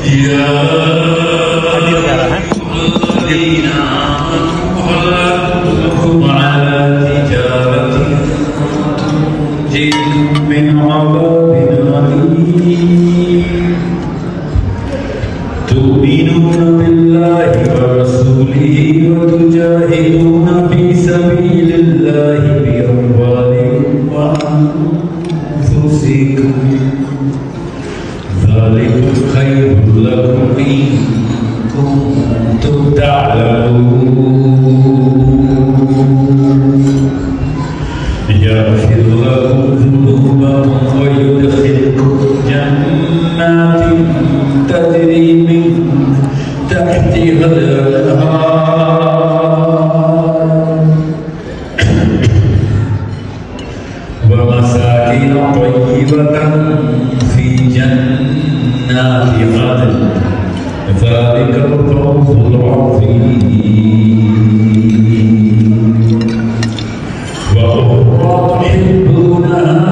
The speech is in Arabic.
يا الذين آمنوا هل أدلكم على تجارة تنجيكم من عذاب أليم تؤمنون بالله ورسوله وتجاهدون في سبيل الله بأموالكم وأنفسكم ذلكم خير لكم إن كنتم تعلمون يغفر لكم ذنوبكم ويدخلكم جنات تجري من تحتها الأنهار ومساكن طيبة في جنات عدن ذلك الفوز العظيم وأخرى تحبونها